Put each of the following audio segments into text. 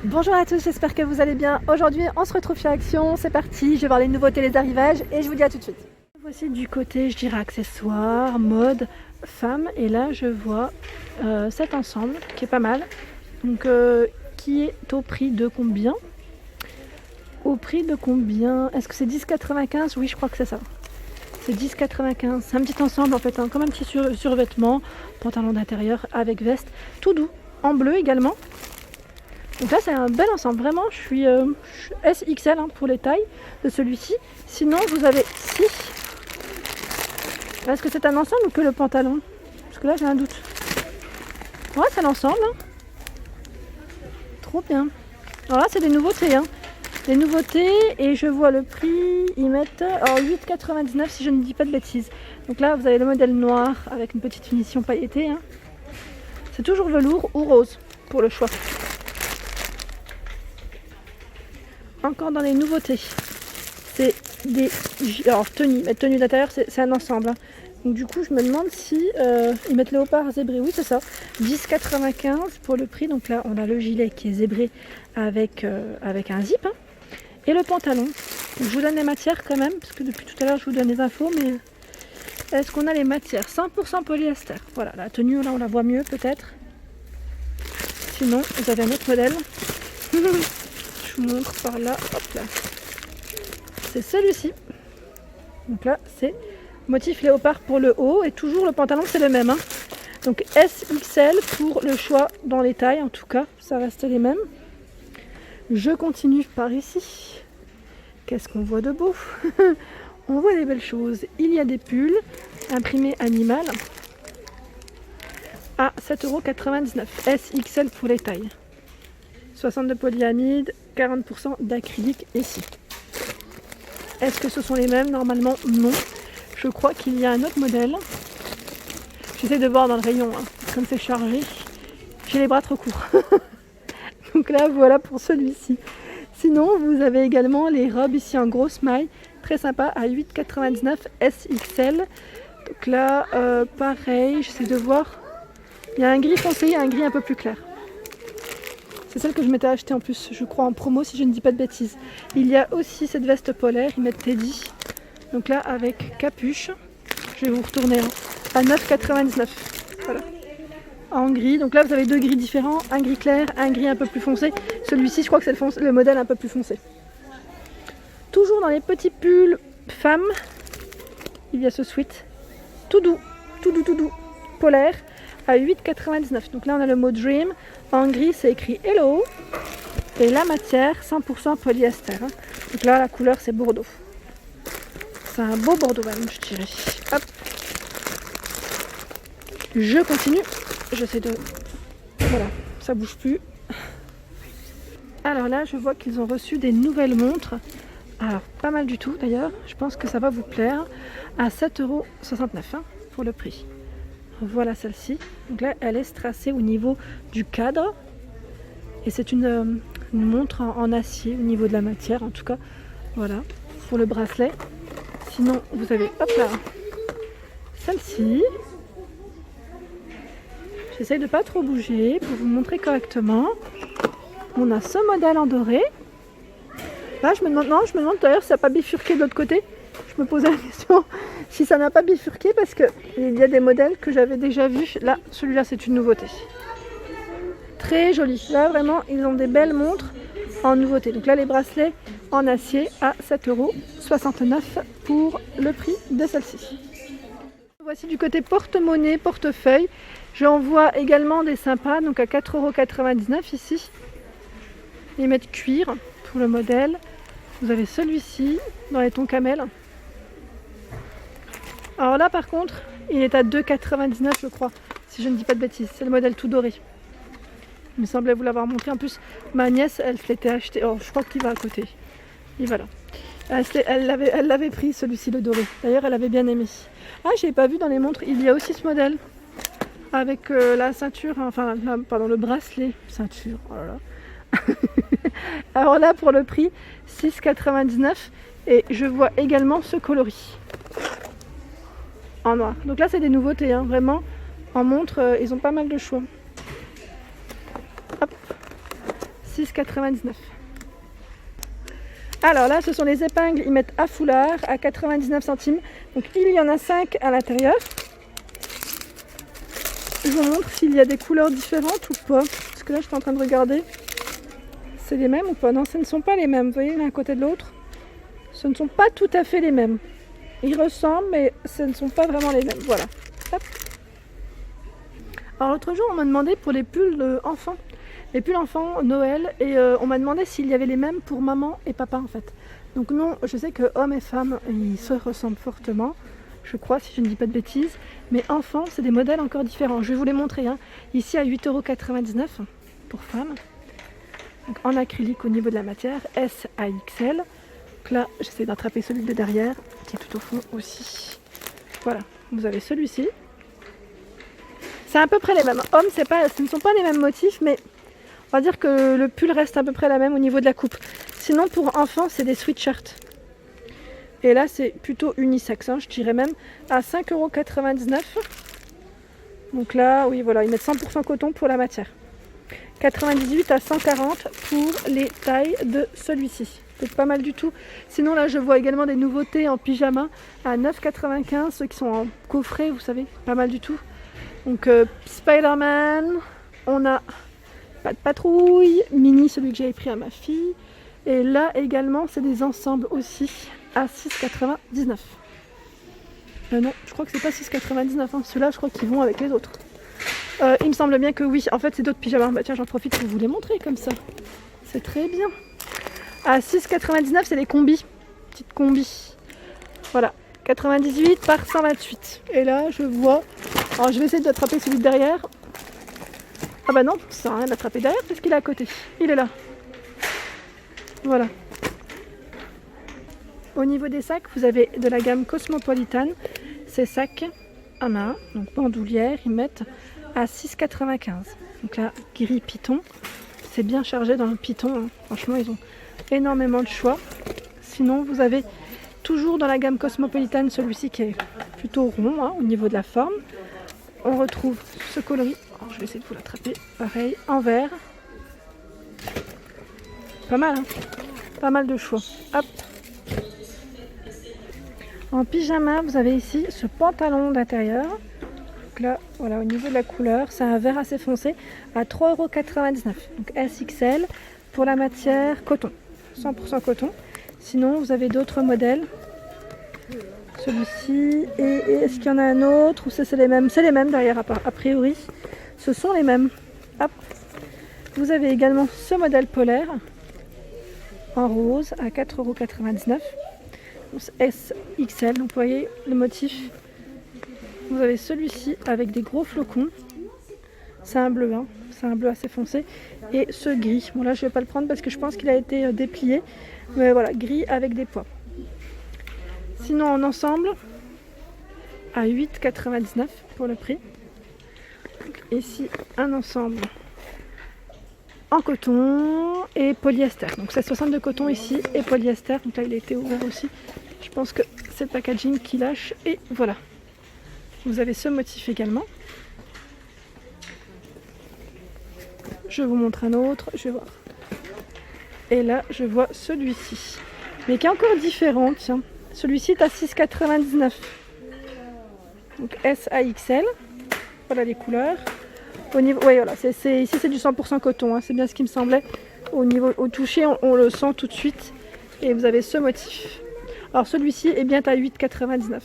Bonjour à tous, j'espère que vous allez bien. Aujourd'hui, on se retrouve chez Action, c'est parti, je vais voir les nouveautés, les arrivages et je vous dis à tout de suite. Voici du côté, je dirais, accessoires, mode, femme. Et là, je vois cet ensemble qui est pas mal. Donc, qui est au prix de combien? Au prix de combien? Est-ce que c'est 10,95? Oui, je crois que c'est ça. C'est 10,95. C'est un petit ensemble en fait, hein, comme un petit survêtement, pantalon d'intérieur avec veste, tout doux, en bleu également. Donc là c'est un bel ensemble, vraiment je suis SXL hein, pour les tailles de celui-ci. Sinon vous avez 6. Est-ce que c'est un ensemble ou que le pantalon? Parce que là j'ai un doute. Ouais c'est l'ensemble. Hein. Trop bien. Alors là c'est des nouveautés. Hein. Des nouveautés et je vois le prix, ils mettent 8,99 si je ne dis pas de bêtises. Donc là vous avez le modèle noir avec une petite finition pailletée. Hein. C'est toujours velours ou rose pour le choix. Encore dans les nouveautés, c'est des tenues. Mais tenue d'intérieur, c'est un ensemble. Hein. Donc du coup, je me demande si ils mettent léopard zébré. Oui, c'est ça. 10,95 pour le prix. Donc là, on a le gilet qui est zébré avec un zip. Hein. Et le pantalon. Donc, je vous donne les matières quand même, parce que depuis tout à l'heure, je vous donne les infos. Mais est-ce qu'on a les matières? 100% polyester. Voilà, la tenue, là, on la voit mieux peut-être. Sinon, vous avez un autre modèle. Je vous montre par là, hop là. C'est celui-ci. Donc là, c'est motif léopard pour le haut et toujours le pantalon, c'est le même. Hein. Donc SXL pour le choix dans les tailles, en tout cas, ça reste les mêmes. Je continue par ici. Qu'est-ce qu'on voit de beau? On voit des belles choses. Il y a des pulls imprimés animal à 7,99 €. SXL pour les tailles. 60 de polyamide, 40% d'acrylique ici. Est-ce que ce sont les mêmes? Normalement non. Je crois qu'il y a un autre modèle. J'essaie de voir dans le rayon, hein. Comme c'est chargé. J'ai les bras trop courts. Donc là voilà pour celui-ci. Sinon vous avez également les robes ici en grosse maille. Très sympa à 8,99 SXL. Donc là pareil, j'essaie de voir. Il y a un gris foncé et un gris un peu plus clair. C'est celle que je m'étais achetée en plus, je crois, en promo, si je ne dis pas de bêtises. Il y a aussi cette veste polaire, ils mettent Teddy. Donc là, avec capuche. Je vais vous retourner hein, à 9,99 €. Voilà. En gris. Donc là, vous avez deux gris différents. Un gris clair, un gris un peu plus foncé. Celui-ci, je crois que c'est le modèle un peu plus foncé. Toujours dans les petits pulls femmes, il y a ce sweat. Tout doux, polaire. À 8,99 €. Donc là on a le mot Dream. En gris c'est écrit Hello. Et la matière 100% polyester. Hein. Donc là la couleur c'est bordeaux. C'est un beau bordeaux même je dirais. Hop. Je continue. J'essaie de... Voilà, ça bouge plus. Alors là je vois qu'ils ont reçu des nouvelles montres. Alors pas mal du tout d'ailleurs. Je pense que ça va vous plaire. À 7,69 € hein, pour le prix. Voilà celle-ci. Donc là, elle est strassée au niveau du cadre. Et c'est une montre en acier au niveau de la matière, en tout cas. Voilà, pour le bracelet. Sinon, vous avez, hop là, celle-ci. J'essaye de pas trop bouger pour vous montrer correctement. On a ce modèle en doré. Là, je me demande d'ailleurs si ça n'a pas bifurqué de l'autre côté. Je me posais la question si ça n'a pas bifurqué parce qu'il y a des modèles que j'avais déjà vus. Là, celui-là, c'est une nouveauté. Très joli. Là, vraiment, ils ont des belles montres en nouveauté. Donc là, les bracelets en acier à 7,69 € pour le prix de celle-ci. Voici du côté porte-monnaie, portefeuille. J'en vois également des sympas, donc à 4,99 € ici. Ils mettent cuir pour le modèle. Vous avez celui-ci dans les tons camel. Alors là par contre, il est à 2,99 € je crois, si je ne dis pas de bêtises. C'est le modèle tout doré. Il me semblait vous l'avoir montré. En plus, ma nièce, elle se l'était acheté. Oh, je crois qu'il va à côté. Et voilà. Elle l'avait pris celui-ci, le doré. D'ailleurs, elle avait bien aimé. Ah, je n'ai pas vu dans les montres. Il y a aussi ce modèle. Avec la ceinture, enfin, pardon, le bracelet. Ceinture, oh là là. Alors là, pour le prix, 6,99 €. Et je vois également ce coloris. En noir. Donc là, c'est des nouveautés, hein, vraiment. En montre, ils ont pas mal de choix. Hop. 6,99. Alors là, ce sont les épingles, ils mettent à foulard à 99 centimes. Donc il y en a 5 à l'intérieur. Je vous montre s'il y a des couleurs différentes ou pas. Parce que là, je suis en train de regarder. C'est les mêmes ou pas? Non, ce ne sont pas les mêmes. Vous voyez, l'un à côté de l'autre. Ce ne sont pas tout à fait les mêmes. Ils ressemblent, mais ce ne sont pas vraiment les mêmes. Voilà. Hop. Alors l'autre jour, on m'a demandé pour les pulls enfants. Les pulls enfants Noël. Et on m'a demandé s'il y avait les mêmes pour maman et papa en fait. Donc non, je sais que hommes et femmes, ils se ressemblent fortement. Je crois, si je ne dis pas de bêtises. Mais enfants, c'est des modèles encore différents. Je vais vous les montrer. Hein. Ici à 8,99 € pour femmes. Donc, en acrylique au niveau de la matière, S à XL. Donc là, j'essaie d'attraper celui de derrière, qui est tout au fond aussi. Voilà, vous avez celui-ci. C'est à peu près les mêmes. Hommes, ce ne sont pas les mêmes motifs, mais on va dire que le pull reste à peu près la même au niveau de la coupe. Sinon, pour enfants, c'est des sweatshirts. Et là, c'est plutôt unisexe, hein, je dirais même à 5,99 €. Donc là, oui, voilà, ils mettent 100% coton pour la matière. 98 à 140 pour les tailles de celui-ci. C'est pas mal du tout. Sinon, là, je vois également des nouveautés en pyjama à 9,95 €. Ceux qui sont en coffret, vous savez, pas mal du tout. Donc, Spider-Man, on a pas de patrouille, mini, celui que j'avais pris à ma fille. Et là également, c'est des ensembles aussi à 6,99 €. Non, je crois que c'est pas 6,99 €. Hein. Ceux-là, je crois qu'ils vont avec les autres. Il me semble bien que oui. En fait, c'est d'autres pyjamas. Bah, tiens, j'en profite pour vous les montrer comme ça. C'est très bien. À 6,99 €, c'est les combis. Petite combi. Voilà. 98 par 128. Et là, je vois... Alors, je vais essayer d'attraper celui de derrière. Ah bah non, ça sert à rien d'attraper derrière parce qu'il est à côté. Il est là. Voilà. Au niveau des sacs, vous avez de la gamme Cosmopolitan. Ces sacs à main, donc bandoulière, ils mettent à 6,95 €. Donc là, gris python. C'est bien chargé dans le python. Hein. Franchement, ils ont énormément de choix. Sinon, vous avez toujours dans la gamme Cosmopolitan celui-ci qui est plutôt rond hein, au niveau de la forme. On retrouve ce coloris. Alors, je vais essayer de vous l'attraper. Pareil, en vert. Pas mal, hein. Pas mal de choix. Hop. En pyjama, vous avez ici ce pantalon d'intérieur. Donc là, voilà, au niveau de la couleur, c'est un vert assez foncé à 3,99 €. Donc SXL pour la matière coton, 100% coton. Sinon, vous avez d'autres modèles. Celui-ci, et est-ce qu'il y en a un autre ou c'est les mêmes? C'est les mêmes derrière, a priori. Ce sont les mêmes. Hop. Vous avez également ce modèle polaire en rose à 4,99 €. SXL, donc vous voyez le motif. Vous avez celui-ci avec des gros flocons. C'est un bleu, hein. C'est un bleu assez foncé. Et ce gris. Bon là je ne vais pas le prendre parce que je pense qu'il a été déplié. Mais voilà, gris avec des pois. Sinon en ensemble, à 8,99 € pour le prix. Donc, ici un ensemble en coton et polyester. Donc c'est 62 coton ici et polyester. Donc là il a été ouvert aussi. Je pense que c'est le packaging qui lâche. Et voilà. Vous avez ce motif également. Je vous montre un autre. Je vais voir. Et là je vois celui-ci. Mais qui est encore différent. Tiens. Celui-ci est à 6,99 €. Donc S à XL. Voilà les couleurs. Au niveau, ouais, voilà, ici c'est du 100% coton, hein, c'est bien ce qui me semblait. Au toucher, on le sent tout de suite. Et vous avez ce motif. Alors celui-ci est bien à 8,99 €.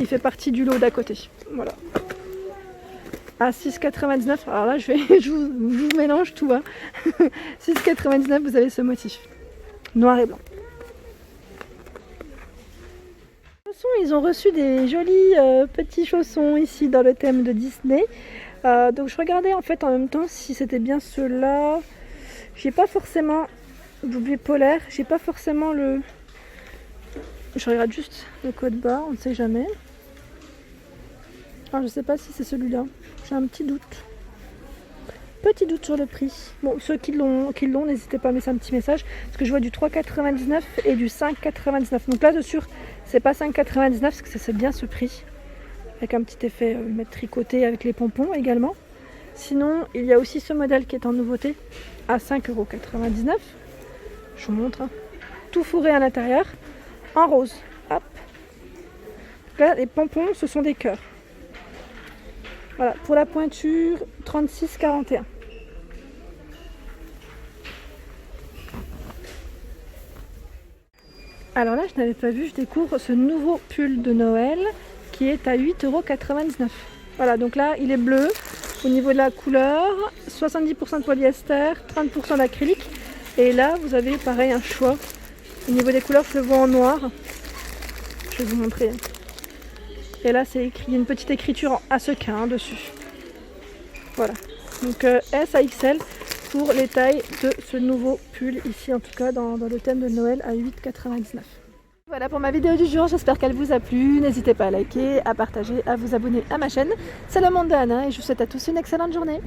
Il fait partie du lot d'à côté. Voilà. À 6,99 €. Alors là, je vous mélange tout. Hein. 6,99 €, vous avez ce motif. Noir et blanc. Ils ont reçu des jolis petits chaussons ici dans le thème de Disney. Donc je regardais en fait en même temps si c'était bien ceux-là. J'ai pas forcément doublé polaire, j'ai pas forcément le... Je regarde juste le code barre, on ne sait jamais. Alors je sais pas si c'est celui-là, j'ai un petit doute. Petit doute sur le prix. Bon, ceux qui l'ont, n'hésitez pas à mettre un petit message. Parce que je vois du 3,99 € et du 5,99 €. Donc là-dessus, c'est pas 5,99 € parce que c'est bien ce prix. Avec un petit effet tricoté avec les pompons également. Sinon, il y a aussi ce modèle qui est en nouveauté à 5,99 €. Je vous montre. Tout fourré à l'intérieur, en rose. Hop. Là, les pompons, ce sont des cœurs. Voilà, pour la pointure, 36,41 €. Alors là, je n'avais pas vu, je découvre ce nouveau pull de Noël qui est à 8,99 €. Voilà, donc là, il est bleu. Au niveau de la couleur, 70% de polyester, 30% d'acrylique. Et là, vous avez pareil un choix. Au niveau des couleurs, je le vois en noir. Je vais vous montrer. Et là, c'est écrit, une petite écriture en ASECA dessus. Voilà. Donc S à XL pour les tailles de ce nouveau pull ici, en tout cas dans le thème de Noël à 8,99 €. Voilà pour ma vidéo du jour, j'espère qu'elle vous a plu. N'hésitez pas à liker, à partager, à vous abonner à ma chaîne. C'est le monde de Anna et je vous souhaite à tous une excellente journée.